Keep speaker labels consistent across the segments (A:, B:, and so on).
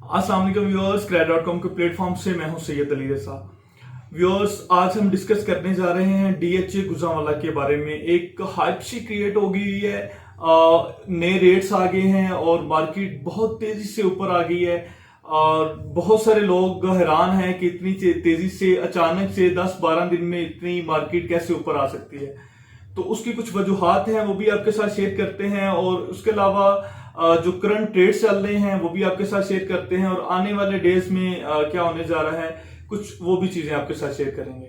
A: अस्सलाम वालेकुम व्यूअर्स, क्रैड.com के प्लेटफॉर्म से मैं हूं सैयद अली रज़ा। व्यूअर्स, आज हम डिस्कस करने जा रहे हैं डीएचए गुजरांवाला के बारे में। एक हाइप सी क्रिएट हो गई है, नए रेट्स आ गए हैं और मार्केट बहुत तेजी से ऊपर आ गई है। और बहुत सारे लोग हैरान हैं कि इतनी तेजी से अचानक से 10-12 दिन में इतनी मार्केट कैसे ऊपर आ सकती है। तो उसकी कुछ वजूहात हैं, वो भी आपके साथ शेयर करते हैं। और उसके अलावा जो करंट ट्रेड्स चल रहे हैं वो भी आपके साथ शेयर करते हैं। और आने वाले डेज में क्या होने जा रहा है, कुछ वो भी चीजें आपके साथ शेयर करेंगे।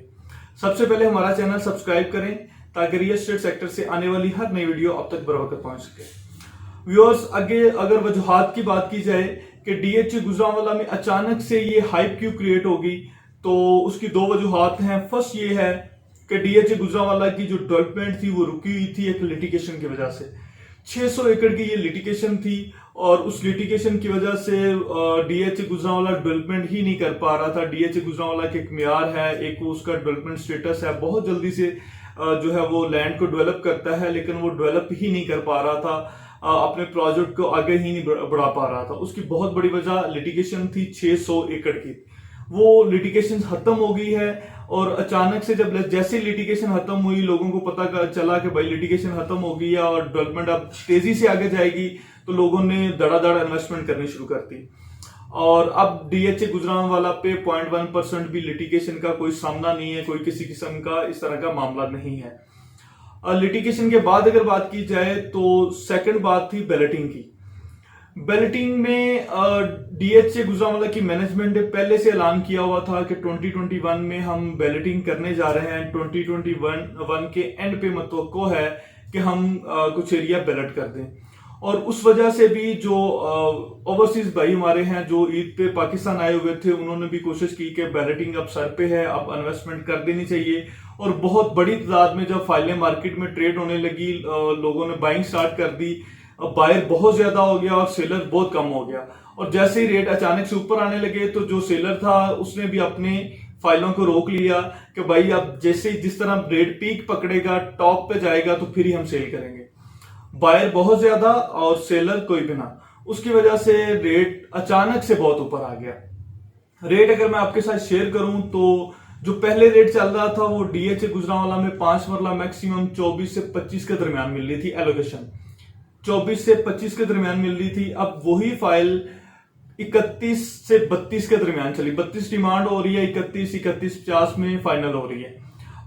A: सबसे पहले हमारा चैनल सब्सक्राइब करें ताकि रियल एस्टेट सेक्टर से आने वाली हर नई वीडियो अब तक बराबर पहुंच सके। व्यूअर्स, आगे अगर वजूहात की बात की जाए कि डीएचए गुजरांवाला में अचानक से ये हाइप क्यों क्रिएट होगी, तो उसकी दो वजूहात हैं। फर्स्ट ये है कि डीएचए गुजरांवाला की जो डेवलपमेंट थी वो रुकी हुई थी एक लिटिगेशन की वजह से। 600 एकड़ की ये लिटिगेशन थी और उस लिटिगेशन की वजह से डीएचए गुजरांवाला डेवलपमेंट ही नहीं कर पा रहा था। डीएचए गुजरांवाला के एक म्यार है, एक उसका डेवलपमेंट स्टेटस है, बहुत जल्दी से जो है वो लैंड को डेवलप करता है, लेकिन वो डेवलप ही नहीं कर पा रहा था, अपने प्रोजेक्ट को आगे ही नहीं बढ़ा पा रहा था। उसकी बहुत बड़ी वजह लिटिगेशन थी 600 एकड़ की। वो लिटिगेशन खत्म हो गई है और अचानक से जब जैसे लिटिगेशन खत्म हुई, लोगों को पता चला कि भाई लिटिगेशन खत्म हो गई है और डेवलपमेंट अब तेजी से आगे जाएगी, तो लोगों ने धड़ाधड़ इन्वेस्टमेंट करनी शुरू कर दी। और अब डीएचए गुजरांवाला पे 0.1% भी लिटिगेशन का कोई सामना नहीं है, कोई किसी किस्म का इस तरह का मामला नहीं है। लिटिगेशन के बाद अगर बात की जाए तो सेकंड बात थी बैलेटिंग की। बैलेटिंग में डीएचए गुजरांवाला की मैनेजमेंट ने पहले से ऐलान किया हुआ था कि 2021 में हम बैलेटिंग करने जा रहे हैं। 2021 के एंड पे मतवक्को है कि हम कुछ एरिया बैलेट कर दें। और उस वजह से भी जो ओवरसीज भाई हमारे हैं जो ईद पे पाकिस्तान आए हुए थे, उन्होंने भी कोशिश की कि बैलेटिंग अब सर पे है, अब इन्वेस्टमेंट कर देनी चाहिए। और बहुत बड़ी तादाद में जब फाइलें मार्केट में ट्रेड होने लगी, लोगों ने बाइंग स्टार्ट कर दी। बायर बहुत ज्यादा हो गया और सेलर बहुत कम हो गया। और जैसे ही रेट अचानक से ऊपर आने लगे तो जो सेलर था उसने भी अपने फाइलों को रोक लिया कि भाई अब जैसे जिस तरह रेट पीक पकड़ेगा, टॉप पे जाएगा, तो फिर ही हम सेल करेंगे। बायर बहुत ज्यादा और सेलर कोई भी ना, उसकी वजह से रेट अचानक से बहुत ऊपर आ गया। रेट अगर मैं आपके साथ शेयर करूं तो जो पहले रेट चल रहा था वो डीएचए गुजरांवाला में 5 मरला मैक्सिमम 24 से 25 के दरमियान मिल रही थी। एलोकेशन 24 से 25 के दरमियान मिल रही थी। अब वही फाइल 31 से 32 के दरमियान चली। 32 डिमांड हो रही है, 31-50 में फाइनल हो रही है।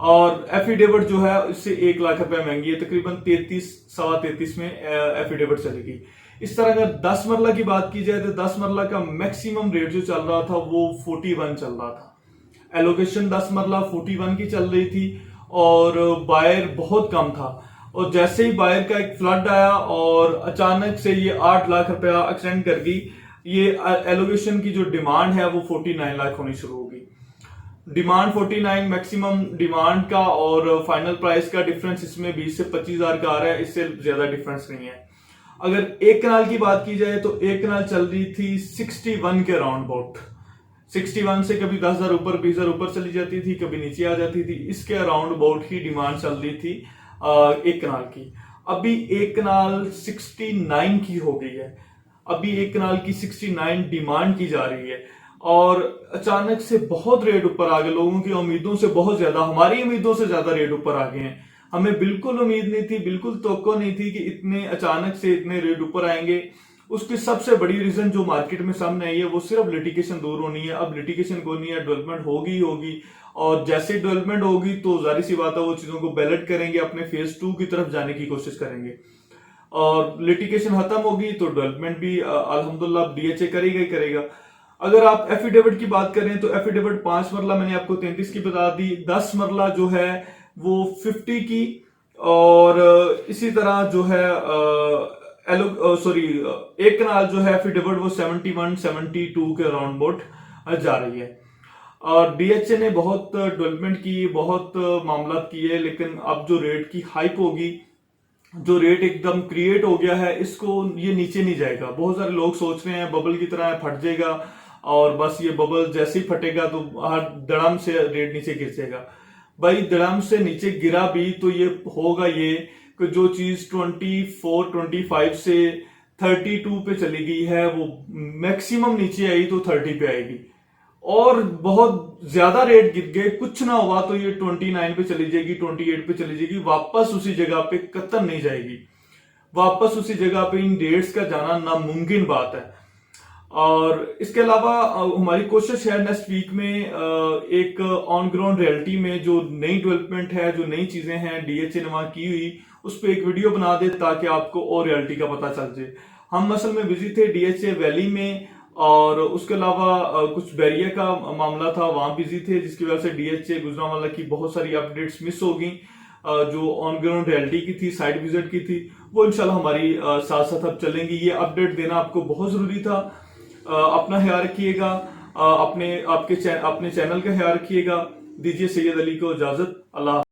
A: और एफिडेविट जो है इससे 1 लाख रुपए महंगी है, तकरीबन 33-33.25 में एफिडेविट चलेगी। इस तरह अगर 10 मरला की बात की जाए तो 10 मरला का मैक्सिमम रेट जो चल रहा था वो 41 चल रहा था। एलोकेशन 10 मरला 41 की चल रही थी और बायर बहुत कम था। और जैसे ही बायर का एक फ्लड आया और अचानक से ये 8 लाख रुपया एक्सटेंड कर गई, ये एलोकेशन की जो डिमांड है वो 49 लाख होनी शुरू हो गई। डिमांड 49, मैक्सिमम डिमांड का और फाइनल प्राइस का डिफरेंस इसमें 20 से 25 हजार का आ रहा है, इससे ज्यादा डिफरेंस नहीं है। अगर एक कनाल की बात की जाए तो एक कनाल चल रही थी 61 के राउंड अबाउट। 61 से कभी 10,000 ऊपर 20,000 ऊपर चली जाती थी, कभी नीचे आ जाती थी। इसके अराउंड अबाउट ही डिमांड चल रही थी एक कनाल की। अभी एक कनाल 69 की हो गई है। अभी एक कनाल की 69 डिमांड की जा रही है और अचानक से बहुत रेट ऊपर आ गए। लोगों की उम्मीदों से बहुत ज्यादा, हमारी उम्मीदों से ज्यादा रेट ऊपर आ गए हैं। हमें बिल्कुल उम्मीद नहीं थी, बिल्कुल तवक्को नहीं थी कि इतने अचानक से इतने रेट ऊपर आएंगे। उसकी सबसे बड़ी रीजन जो मार्केट में सामने आई है वो सिर्फ लिटिगेशन दूर होनी है। अब लिटिगेशन को नहीं है, डेवलपमेंट होगी होगी। और जैसे डेवलपमेंट होगी तो जाहिर सी बात है वो चीजों को बैलेट करेंगे, अपने फेज 2 की तरफ जाने की कोशिश करेंगे। और लिटिगेशन खत्म होगी तो डेवलपमेंट भी अल्हम्दुलिल्लाह डीएचए करेगा ही करेगा। अगर आप एफिडेविट की बात करें तो एफिडेविट 5 मरला मैंने आपको 33 की बता दी, 10 मरला जो है वो 50 की, और इसी तरह जो है एक कनाल जो है एफिडेविट वो 71-72 के अराउंड बोट जा रही है। और डीएचए ने बहुत डेवलपमेंट की, बहुत मामला किए, लेकिन अब जो रेट की हाइप होगी, जो रेट एकदम क्रिएट हो गया है, इसको ये नीचे नहीं जाएगा। बहुत सारे लोग सोच रहे हैं बबल की तरह फट जाएगा और बस ये बबल जैसे ही फटेगा तो हर धड़ाम से रेट नीचे गिर जाएगा। भाई धड़ाम से नीचे गिरा भी तो ये होगा ये कि जो चीज 24-25 से 32 पे चली गई है, वो मैक्सिमम नीचे आई तो 30 पे आएगी, और बहुत ज्यादा रेट गिर गए, कुछ ना हुआ तो ये 29 पे चली जाएगी, 28 पे चली जाएगी, वापस उसी जगह पे कतई नहीं जाएगी। वापस उसी जगह पे इन डेट्स का जाना नामुमकिन बात है। और इसके अलावा हमारी कोशिश है नेक्स्ट वीक में एक ऑन ग्राउंड रियलिटी में जो नई डेवलपमेंट है, जो नई चीजें हैं डीएचए ने वहां की हुई, उस पर एक वीडियो बना दे ताकि आपको और रियलिटी का पता चल जाए। हम असल में बिजी थे डीएचए वैली में, और उसके अलावा कुछ बैरियर का मामला था, वहां बिजी थे, जिसकी वजह से डीएचए गुजरांवाला की बहुत सारी अपडेट्स मिस हो गई। जो ऑन ग्राउंड रियलिटी की थी, साइट विजिट की थी, वो इंशाल्लाह हमारी साथ साथ अब चलेंगी। ये अपडेट देना आपको बहुत जरूरी था। अपना ख्याल रखिएगा, अपने चैनल का ख्याल रखिएगा। दीजिए सैयद अली को इजाजत। अल्लाह।